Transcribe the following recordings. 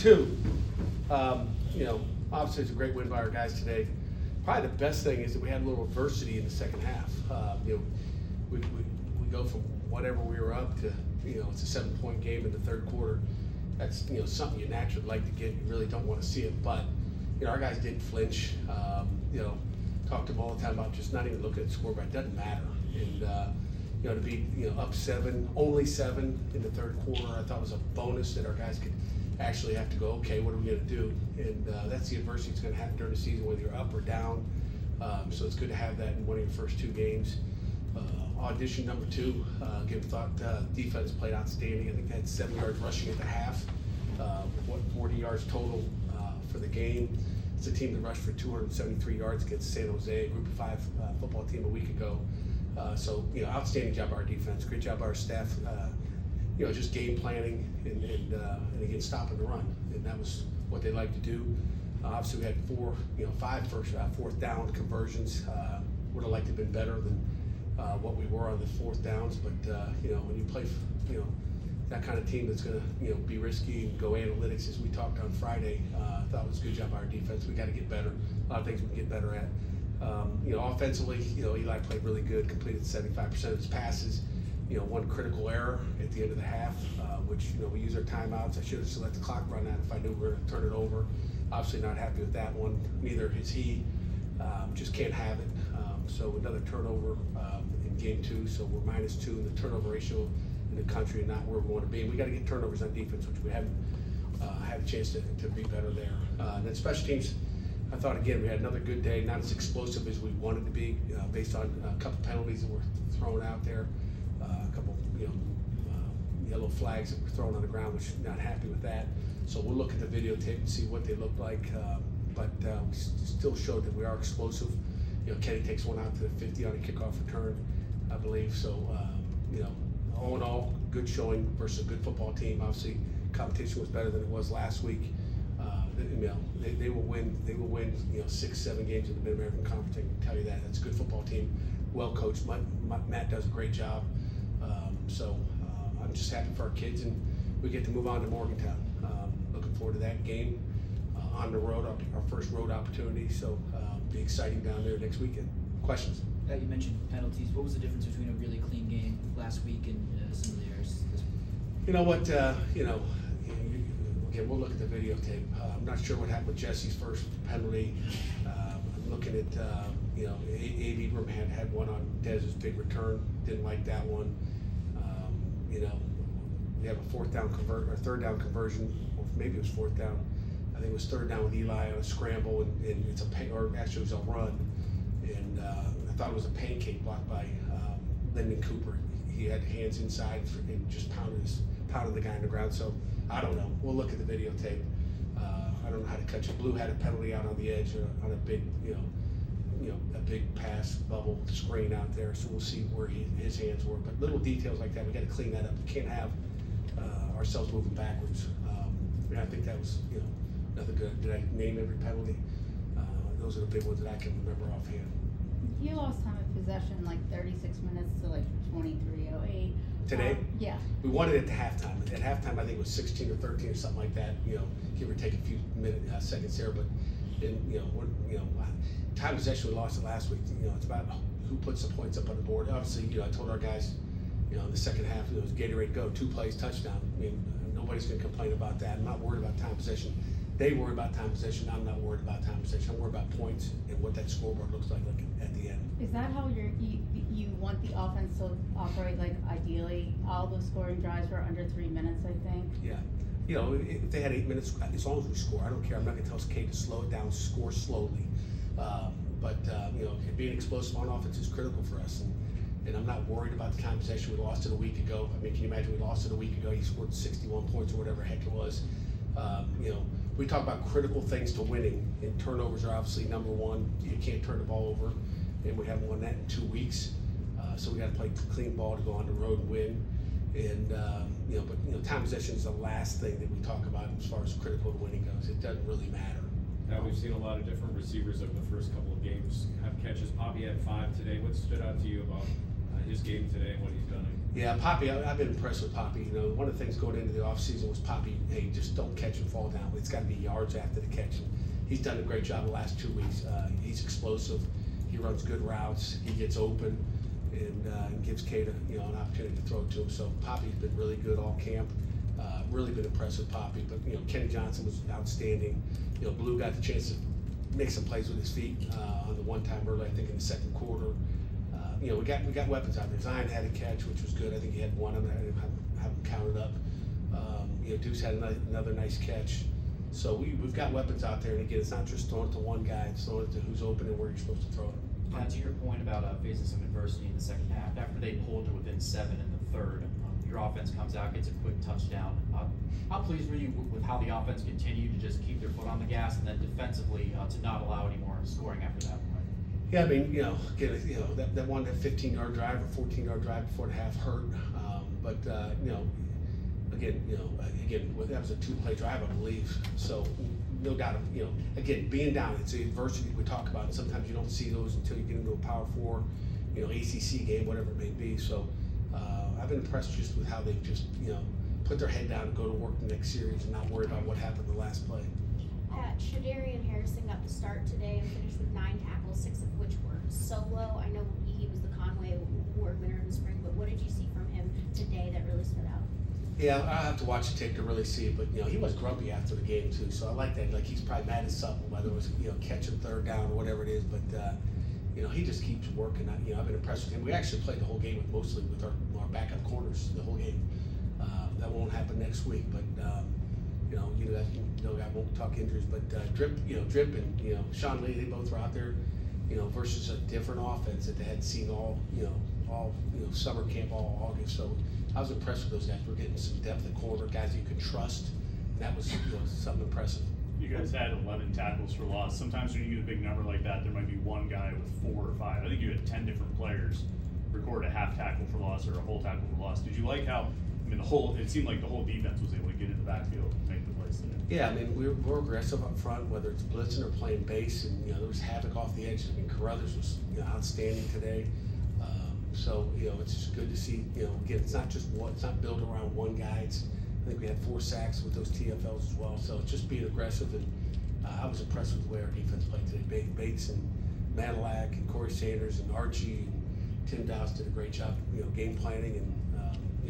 Two, you know, obviously it's a great win by our guys today. Probably the best thing is that we had a little adversity in the second half. You know, we go from whatever we were up to, you know, it's a 7-point game in the third quarter. That's, you know, something you naturally like to get. You really don't want to see it, but you know, our guys didn't flinch. You know, talked to them all the time about just not even looking at the scoreboard. It doesn't matter. And you know, to be, you know, up 7, only 7 in the third quarter, I thought was a bonus that our guys could actually have to go, okay, what are we going to do? And that's the adversity that's going to happen during the season, whether you're up or down. So it's good to have that in one of your first 2 games. Audition number 2, again, thought defense played outstanding. I think they had 7 yards rushing at the half, 40 yards total for the game. It's a team that rushed for 273 yards against San Jose, a Group of 5 football team a week ago. So, you know, outstanding job by our defense, great job by our staff. You know, just game planning and again stopping the run, and that was what they like to do. Obviously, we had 5 fourth down conversions. Would have liked to have been better than what we were on the 4th downs, but you know, when you play, you know, that kind of team that's going to, you know, be risky and go analytics, as we talked on Friday, I thought it was a good job by our defense. We got to get better. A lot of things we can get better at. You know, offensively, you know, Eli played really good, completed 75% of his passes. You know, 1 critical error at the end of the half, which, you know, we use our timeouts. I should have just let the clock run out if I knew we were going to turn it over. Obviously not happy with that one. Neither is he. Just can't have it. So another turnover in game 2. So we're -2 in the turnover ratio in the country and not where we want to be. And we got to get turnovers on defense, which we haven't had a chance to be better there. And then special teams, I thought, again, we had another good day, not as explosive as we wanted to be, based on a couple penalties that were thrown out there. A couple, you know, yellow flags that were thrown on the ground, which not happy with that. So we'll look at the videotape and see what they look like. But we still showed that we are explosive. You know, Kenny takes one out to the 50 on a kickoff return, I believe. So, you know, all in all, good showing versus a good football team. Obviously, competition was better than it was last week. You know, they will win. They will win. You know, 6-7 games in the Mid-American Conference. I can tell you that. That's a good football team, well coached. Matt does a great job. So I'm just happy for our kids, and we get to move on to Morgantown. Looking forward to that game on the road, our first road opportunity. So be exciting down there next weekend. Questions? You mentioned penalties. What was the difference between a really clean game last week and some of the errors this week? You know what? You know, again, we'll look at the videotape. I'm not sure what happened with Jesse's first penalty. I'm looking at, you know, A.B. Ingram had one on Dez's big return. Didn't like that one. You know, we have a 4th down or 3rd down conversion, or maybe it was 4th down. I think it was 3rd down with Eli on a scramble, and it's or actually it was a run. And I thought it was a pancake blocked by Lyndon Cooper. He had hands inside and just pounded the guy on the ground. So I don't know. We'll look at the videotape. I don't know how to catch it. Blue had a penalty out on the edge on a big, you know, a big pass bubble screen out there. So we'll see where his hands were. But little details like that, we got to clean that up. We can't have ourselves moving backwards. And I think that was, you know, nothing good. Did I name every penalty? Those are the big ones that I can remember offhand. You lost time of possession like 36 minutes to like 23:08. Today? Yeah. We won it at the halftime. At halftime, I think it was 16 or 13 or something like that. You know, give or take a few seconds there. But you know, time possession, we lost it last week. You know, it's about who puts the points up on the board. Obviously, you know, I told our guys, you know, in the second half, it was Gatorade go, 2 plays, touchdown. I mean, nobody's going to complain about that. I'm not worried about time possession. They worry about time possession. I'm not worried about time possession. I'm worried about points and what that scoreboard looks like at the end. Is that how you want the offense to operate? Like ideally, all the scoring drives were under 3 minutes, I think. Yeah, you know, if they had 8 minutes, as long as we score, I don't care. I'm not going to tell Kate to slow it down, score slowly. But you know, being explosive on offense is critical for us. And I'm not worried about the time possession. We lost it a week ago. I mean, can you imagine we lost it a week ago? He scored 61 points or whatever heck it was. You know, we talk about critical things to winning, and turnovers are obviously number one. You can't turn the ball over, and we haven't won that in 2 weeks. So we got to play clean ball to go on the road and win. And you know, but you know, time possession is the last thing that we talk about as far as critical to winning goes. It doesn't really matter. Now we've seen a lot of different receivers over the first couple of games have catches. Poppy had 5 today. What stood out to you about his game today and what he's done Yeah, Poppy, I've been impressed with Poppy. You know, one of the things going into the offseason was Poppy, hey, just don't catch and fall down. It's got to be yards after the catch. And he's done a great job the last 2 weeks. He's explosive. He runs good routes. He gets open and gives Kate an opportunity to throw it to him. So Poppy's been really good all camp. Really been impressed with Poppy. But, Kenny Johnson was outstanding. Blue got the chance to make some plays with his feet on the one time early, I think, in the second quarter. We got weapons out there. Zion had a catch, which was good. I think he had one. I haven't counted up. Deuce had another nice catch. So we've got weapons out there. And again, it's not just throwing it to one guy. It's throwing it to who's open and where you're supposed to throw it. To your point about facing some adversity in the second half, after they pulled to within 7 in the third, your offense comes out, gets a quick touchdown. How pleased were you with how the offense continued to just keep their foot on the gas, and then defensively to not allow any more scoring after that point? Yeah, I mean, again, that 15-yard drive or 14-yard drive before the half hurt. Again, that was a 2-play drive, I believe. So no doubt, again, being down, it's the adversity we talk about, and sometimes you don't see those until you get into a Power 4, ACC game, whatever it may be. So I've been impressed just with how they've just, put their head down and go to work the next series and not worry about what happened the last play. Pat, Shadarian Harrison got the start today and finished with 9 tackles, 6 of which were solo. I know he was the Conway Award winner in the spring, but what did you see from him today that really stood out? Yeah, I have to watch the tape to really see it, but he was grumpy after the game too, so I like that. Like, he's probably mad at something, whether it was catching third down or whatever it is, but he just keeps working. I've been impressed with him. We actually played the whole game mostly with our backup corners the whole game. That won't happen next week, but I won't talk injuries, but Drip and Sean Lee, they both were out there, versus a different offense that they hadn't seen all summer camp, all August. So I was impressed with those guys. We're getting some depth at corner, guys you can trust. And that was something impressive. You guys had 11 tackles for loss. Sometimes when you get a big number like that, there might be one guy with 4 or 5. I think you had 10 different players record a half tackle for loss or a whole tackle for loss. Did you like how? It seemed like the whole defense was able to get in the backfield and make the plays today. Yeah, we're aggressive up front, whether it's blitzing or playing base, and there was havoc off the edge. Carruthers was outstanding today. It's just good to see. Again, it's not built around one guy. I think we had 4 sacks with those TFLs as well. So it's just being aggressive, and I was impressed with the way our defense played today. Bates and Madalak and Corey Sanders and Archie and Tim Dowse did a great job, game planning, and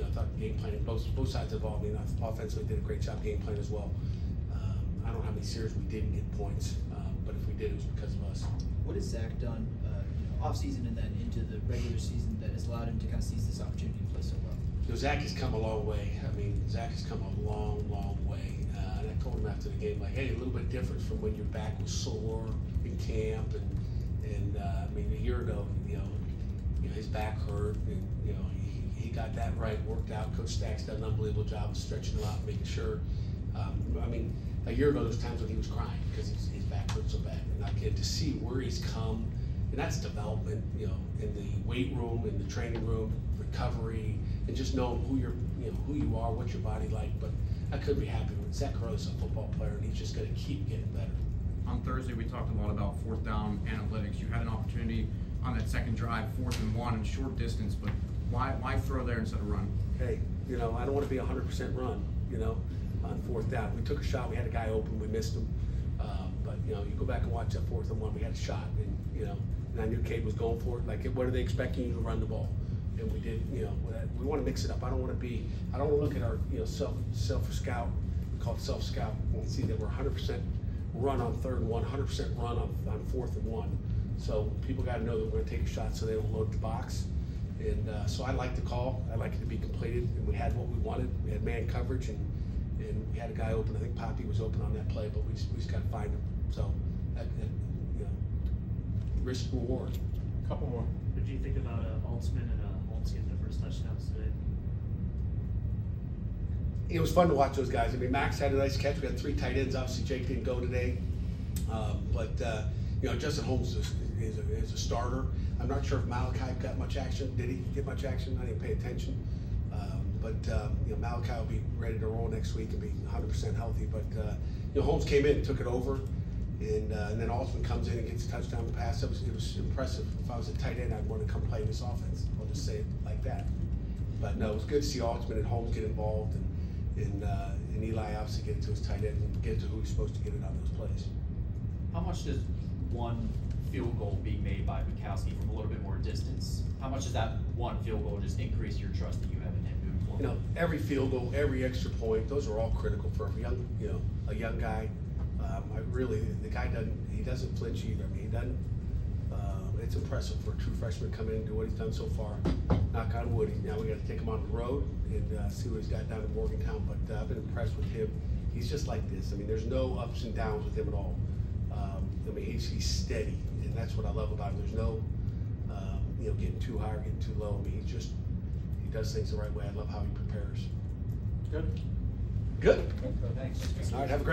I thought game planning, both sides of the ball. Offensively did a great job game planning as well. I don't know how many series we didn't get points, but if we did, it was because of us. What has Zach done, off season and then into the regular season that has allowed him to kind of seize this opportunity to play so well? Zach has come a long way. Zach has come a long, long way. And I told him after the game, like, hey, a little bit different from when your back was sore in camp, and a year ago, his back hurt, and he got that right, worked out. Coach Stack's done an unbelievable job of stretching him out, making sure. A year ago, there was times when he was crying because his back hurt so bad. And again, to see where he's come, and that's development, in the weight room, in the training room, recovery, and just knowing who you are, what your body like. But I couldn't be happier with Zach Carruthers, a football player, and he's just going to keep getting better. On Thursday, we talked a lot about 4th down analytics. You had an opportunity on that second drive, 4th and 1, in short distance, but why throw there instead of run? Hey, I don't want to be 100% run, on 4th down. We took a shot, we had a guy open, we missed him. But you go back and watch that 4th and 1, we had a shot, and and I knew Cade was going for it. Like, what are they expecting you to run the ball? And we did, we want to mix it up. I don't want to look at our, self-scout, called self-scout, and see that we're 100% run on 3rd and 1, 100% run on 4th and 1. So people got to know that we're going to take a shot so they don't load the box. And so I like the call. I like it to be completed, and we had what we wanted. We had man coverage, and we had a guy open. I think Poppy was open on that play, but we just got to find him. So risk reward. Couple more. What do you think about Holtzman and Holtz getting their first touchdowns today? It was fun to watch those guys. Max had a nice catch. We had 3 tight ends. Obviously, Jake didn't go today, but Justin Holmes is a starter. I'm not sure if Malachi got much action. Did he get much action? I didn't pay attention. Malachi will be ready to roll next week and be 100% healthy. But Holmes came in and took it over, and then Altman comes in and gets a touchdown pass. It was impressive. If I was a tight end, I'd want to come play in this offense. I'll just say it like that. But no, it was good to see Altman and Holmes get involved, and Eli obviously get it to his tight end and get it to who he's supposed to get it on those plays. How much does one field goal being made by Bukowski from a little bit more distance, how much does that one field goal just increase your trust that you have in him moving forward? You know, every field goal, every extra point, those are all critical for a young guy. The guy doesn't flinch either. I mean, he doesn't. It's impressive for a true freshman to come in and do what he's done so far. Knock on wood. Now we got to take him on the road and see what he's got down in Morgantown. But I've been impressed with him. He's just like this. I mean, there's no ups and downs with him at all. I mean, he's steady, and that's what I love about him. There's no, getting too high or getting too low. I mean, he does things the right way. I love how he prepares. Good. Good. Thanks. All right, have a great